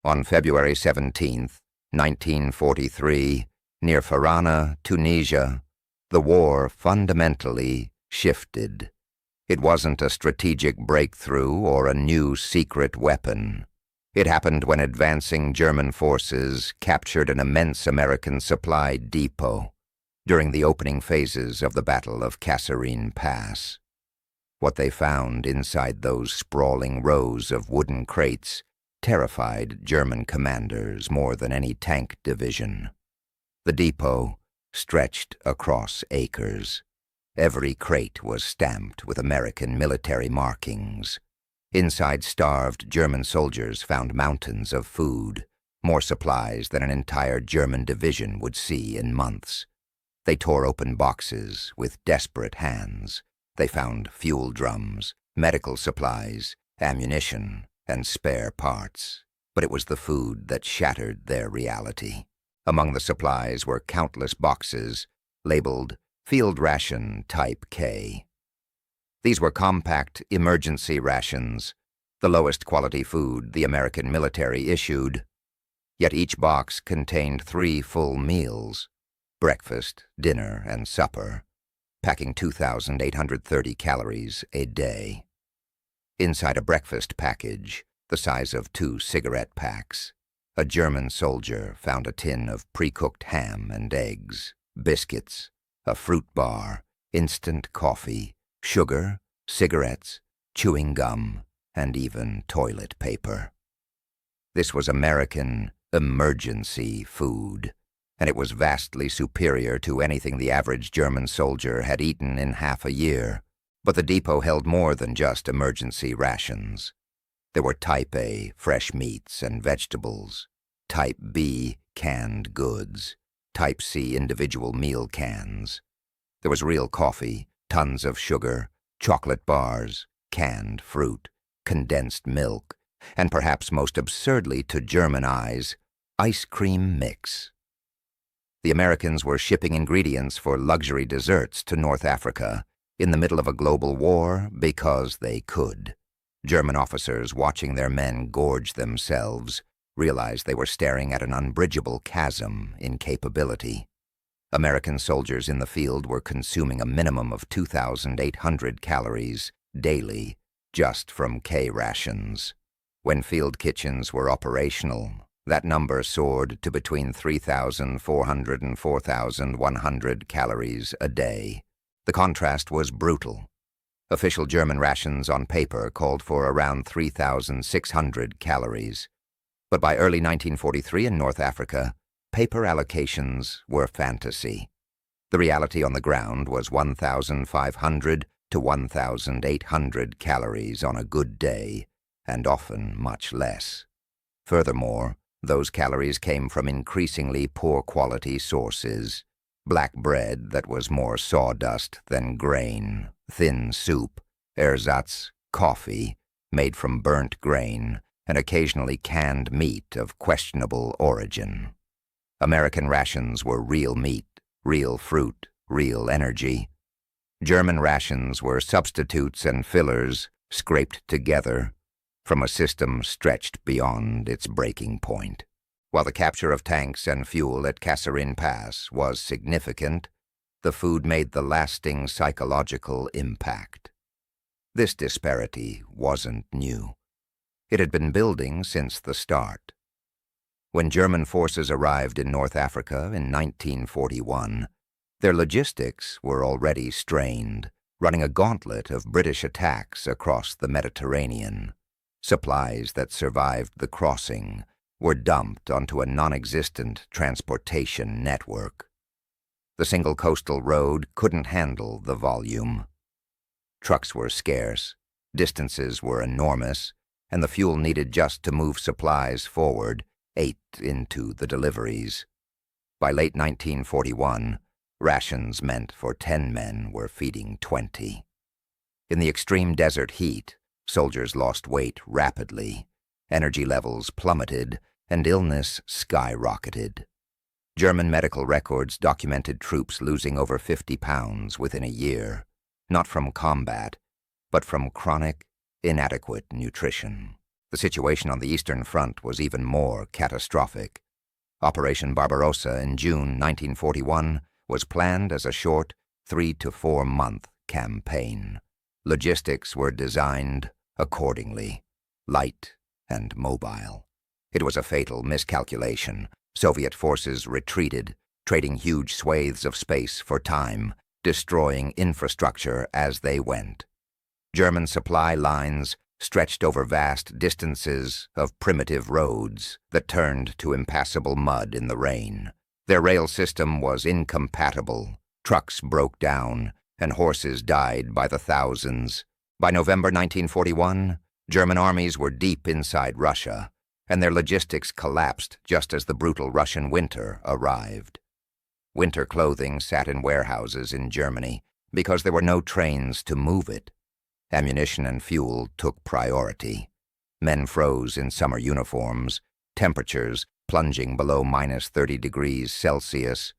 On February 17th, 1943, near Farana, Tunisia, the war fundamentally shifted. It wasn't a strategic breakthrough or a new secret weapon. It happened when advancing German forces captured an immense American supply depot during the opening phases of the Battle of Kasserine Pass. What they found inside those sprawling rows of wooden crates terrified German commanders more than any tank division. The depot stretched across acres. Every crate was stamped with American military markings. Inside, starved German soldiers found mountains of food, more supplies than an entire German division would see in months. They tore open boxes with desperate hands. They found fuel drums, medical supplies, ammunition, and spare parts. But it was the food that shattered their reality. Among the supplies were countless boxes labeled Field Ration Type K. These were compact emergency rations, the lowest quality food the American military issued. Yet each box contained 3 full meals, breakfast, dinner, and supper, packing 2,830 calories a day. Inside a breakfast package, the size of 2 cigarette packs, a German soldier found a tin of pre-cooked ham and eggs, biscuits, a fruit bar, instant coffee, sugar, cigarettes, chewing gum, and even toilet paper. This was American emergency food, and it was vastly superior to anything the average German soldier had eaten in half a year. But the depot held more than just emergency rations. There were Type A fresh meats and vegetables, Type B canned goods, Type C individual meal cans. There was real coffee, tons of sugar, chocolate bars, canned fruit, condensed milk, and perhaps most absurdly to German eyes, ice cream mix. The Americans were shipping ingredients for luxury desserts to North Africa in the middle of a global war because they could. German officers watching their men gorge themselves realized they were staring at an unbridgeable chasm in capability. American soldiers in the field were consuming a minimum of 2,800 calories daily just from K rations. When field kitchens were operational, that number soared to between 3,400 and 4,100 calories a day. The contrast was brutal. Official German rations on paper called for around 3,600 calories. But by early 1943 in North Africa, paper allocations were fantasy. The reality on the ground was 1,500 to 1,800 calories on a good day, and often much less. Furthermore, those calories came from increasingly poor quality sources. Black bread that was more sawdust than grain, thin soup, ersatz, coffee, made from burnt grain, and occasionally canned meat of questionable origin. American rations were real meat, real fruit, real energy. German rations were substitutes and fillers scraped together from a system stretched beyond its breaking point. While the capture of tanks and fuel at Kasserine Pass was significant, the food made the lasting psychological impact. This disparity wasn't new. It had been building since the start. When German forces arrived in North Africa in 1941, their logistics were already strained, running a gauntlet of British attacks across the Mediterranean. Supplies that survived the crossing were dumped onto a non-existent transportation network. The single coastal road couldn't handle the volume. Trucks were scarce, distances were enormous, and the fuel needed just to move supplies forward ate into the deliveries. By late 1941, rations meant for 10 men were feeding 20. In the extreme desert heat, soldiers lost weight rapidly, energy levels plummeted, and illness skyrocketed. German medical records documented troops losing over 50 pounds within a year, not from combat, but from chronic, inadequate nutrition. The situation on the Eastern Front was even more catastrophic. Operation Barbarossa in June 1941 was planned as a short 3 to 4 month campaign. Logistics were designed accordingly, light and mobile. It was a fatal miscalculation. Soviet forces retreated, trading huge swathes of space for time, destroying infrastructure as they went. German supply lines stretched over vast distances of primitive roads that turned to impassable mud in the rain. Their rail system was incompatible, trucks broke down, and horses died by the thousands. By November 1941, German armies were deep inside Russia, and their logistics collapsed just as the brutal Russian winter arrived. Winter clothing sat in warehouses in Germany because there were no trains to move it. Ammunition and fuel took priority. Men froze in summer uniforms, temperatures plunging below -30 degrees Celsius.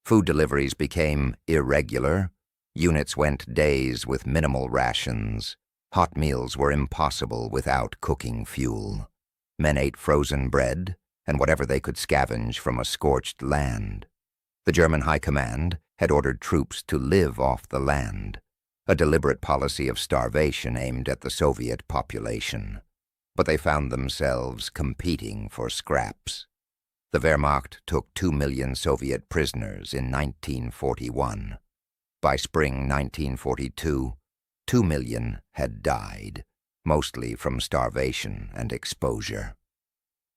Food deliveries became irregular. Units went days with minimal rations. Hot meals were impossible without cooking fuel. Men ate frozen bread and whatever they could scavenge from a scorched land. The German High Command had ordered troops to live off the land, a deliberate policy of starvation aimed at the Soviet population. But they found themselves competing for scraps. The Wehrmacht took 2 million Soviet prisoners in 1941. By spring 1942, 2 million had died, mostly from starvation and exposure.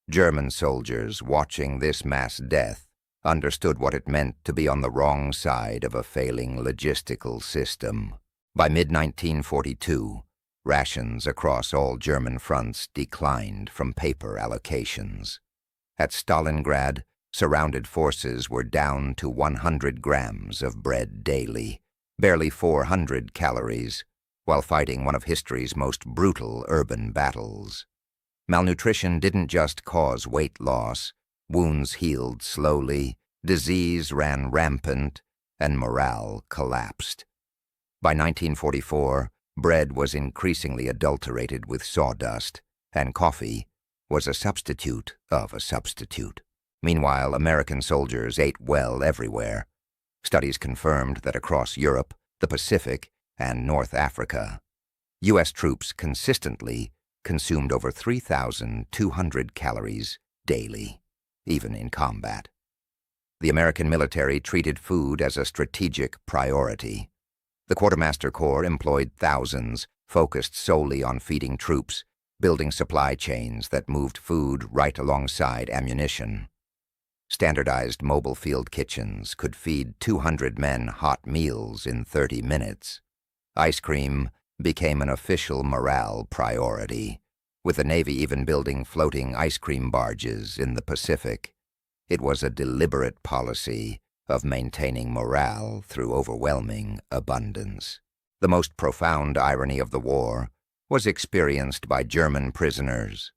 German soldiers watching this mass death understood what it meant to be on the wrong side of a failing logistical system. By mid-1942, rations across all German fronts declined from paper allocations. At Stalingrad, surrounded forces were down to 100 grams of bread daily, barely 400 calories, while fighting one of history's most brutal urban battles. Malnutrition didn't just cause weight loss. Wounds healed slowly, disease ran rampant, and morale collapsed. By 1944, bread was increasingly adulterated with sawdust, and coffee was a substitute of a substitute. Meanwhile, American soldiers ate well everywhere. Studies confirmed that across Europe, the Pacific, and North Africa, U.S. troops consistently consumed over 3,200 calories daily, even in combat. The American military treated food as a strategic priority. The Quartermaster Corps employed thousands, focused solely on feeding troops, building supply chains that moved food right alongside ammunition. Standardized mobile field kitchens could feed 200 men hot meals in 30 minutes. Ice cream became an official morale priority, with the Navy even building floating ice cream barges in the Pacific. It was a deliberate policy of maintaining morale through overwhelming abundance. The most profound irony of the war was experienced by German prisoners.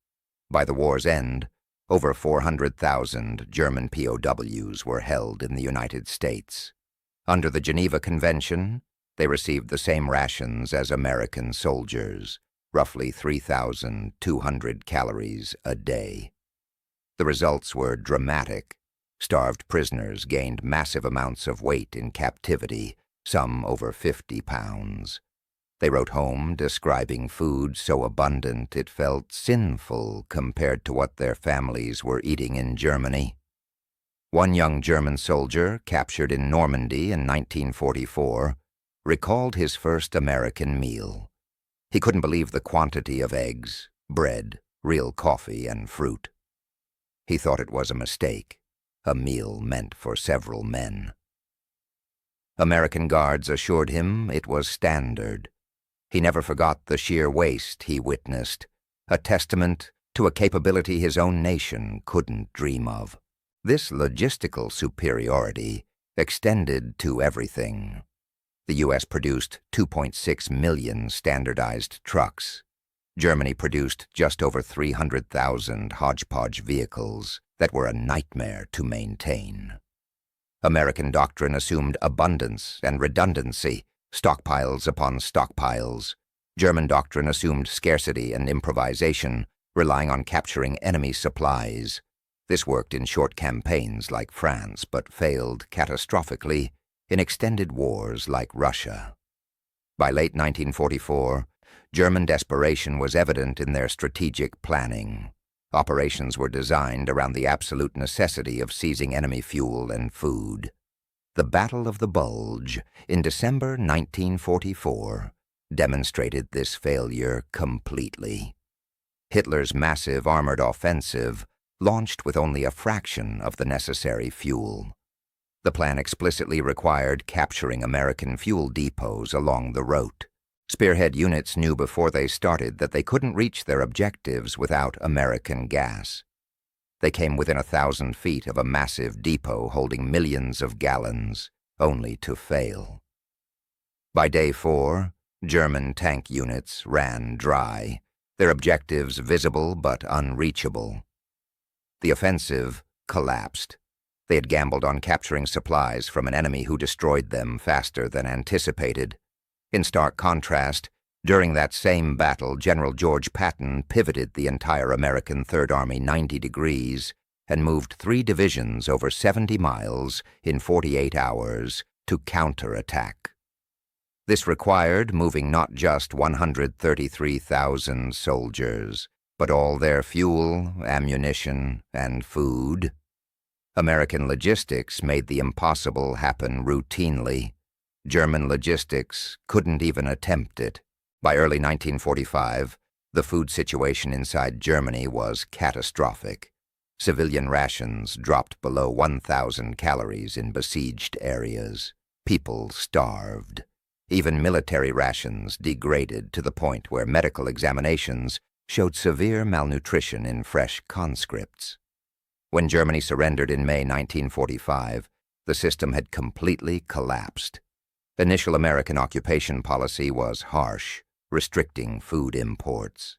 By the war's end, over 400,000 German POWs were held in the United States. Under the Geneva Convention, they received the same rations as American soldiers, roughly 3,200 calories a day. The results were dramatic. Starved prisoners gained massive amounts of weight in captivity, some over 50 pounds. They wrote home describing food so abundant it felt sinful compared to what their families were eating in Germany. One young German soldier, captured in Normandy in 1944, recalled his first American meal. He couldn't believe the quantity of eggs, bread, real coffee, and fruit. He thought it was a mistake, a meal meant for several men. American guards assured him it was standard. He never forgot the sheer waste he witnessed, a testament to a capability his own nation couldn't dream of. This logistical superiority extended to everything. The U.S. produced 2.6 million standardized trucks. Germany produced just over 300,000 hodgepodge vehicles that were a nightmare to maintain. American doctrine assumed abundance and redundancy, stockpiles upon stockpiles. German doctrine assumed scarcity and improvisation, relying on capturing enemy supplies. This worked in short campaigns like France, but failed catastrophically in extended wars like Russia. By late 1944, German desperation was evident in their strategic planning. Operations were designed around the absolute necessity of seizing enemy fuel and food. The Battle of the Bulge in December 1944 demonstrated this failure completely. Hitler's massive armored offensive launched with only a fraction of the necessary fuel. The plan explicitly required capturing American fuel depots along the route. Spearhead units knew before they started that they couldn't reach their objectives without American gas. They came within 1,000 feet of a massive depot holding millions of gallons, only to fail. By day 4, German tank units ran dry, their objectives visible but unreachable. The offensive collapsed. They had gambled on capturing supplies from an enemy who destroyed them faster than anticipated. In stark contrast, during that same battle, General George Patton pivoted the entire American Third Army 90 degrees and moved 3 divisions over 70 miles in 48 hours to counterattack. This required moving not just 133,000 soldiers, but all their fuel, ammunition, and food. American logistics made the impossible happen routinely. German logistics couldn't even attempt it. By early 1945, the food situation inside Germany was catastrophic. Civilian rations dropped below 1,000 calories in besieged areas. People starved. Even military rations degraded to the point where medical examinations showed severe malnutrition in fresh conscripts. When Germany surrendered in May 1945, the system had completely collapsed. Initial American occupation policy was harsh, restricting food imports.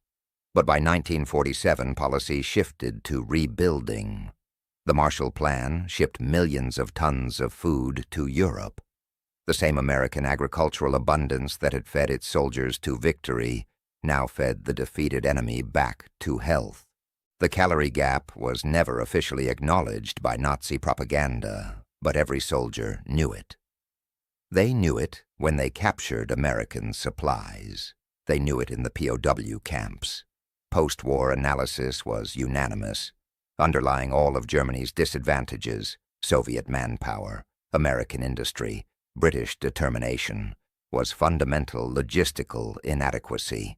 But by 1947, policy shifted to rebuilding. The Marshall Plan shipped millions of tons of food to Europe. The same American agricultural abundance that had fed its soldiers to victory now fed the defeated enemy back to health. The Calorie Gap was never officially acknowledged by Nazi propaganda, but every soldier knew it. They knew it when they captured American supplies. They knew it in the POW camps. Post-war analysis was unanimous. Underlying all of Germany's disadvantages, Soviet manpower, American industry, British determination, was fundamental logistical inadequacy.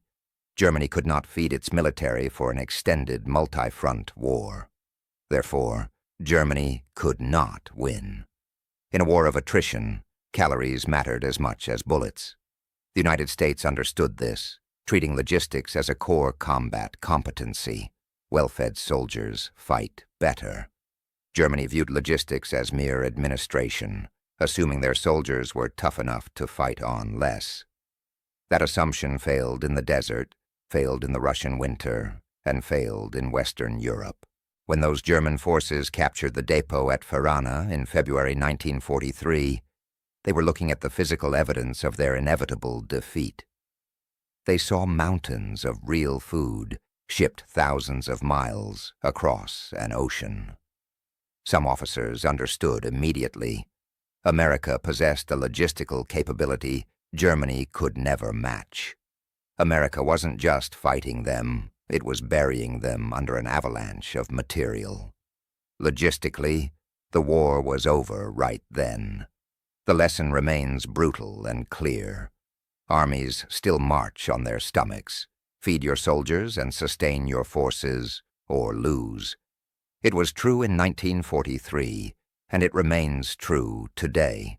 Germany could not feed its military for an extended multi-front war. Therefore, Germany could not win. In a war of attrition, calories mattered as much as bullets. The United States understood this, treating logistics as a core combat competency. Well-fed soldiers fight better. Germany viewed logistics as mere administration, assuming their soldiers were tough enough to fight on less. That assumption failed in the desert, failed in the Russian winter, and failed in Western Europe. When those German forces captured the depot at Farana in February 1943, they were looking at the physical evidence of their inevitable defeat. They saw mountains of real food shipped thousands of miles across an ocean. Some officers understood immediately. America possessed a logistical capability Germany could never match. America wasn't just fighting them, it was burying them under an avalanche of material. Logistically, the war was over right then. The lesson remains brutal and clear. Armies still march on their stomachs. Feed your soldiers and sustain your forces, or lose. It was true in 1943, and it remains true today.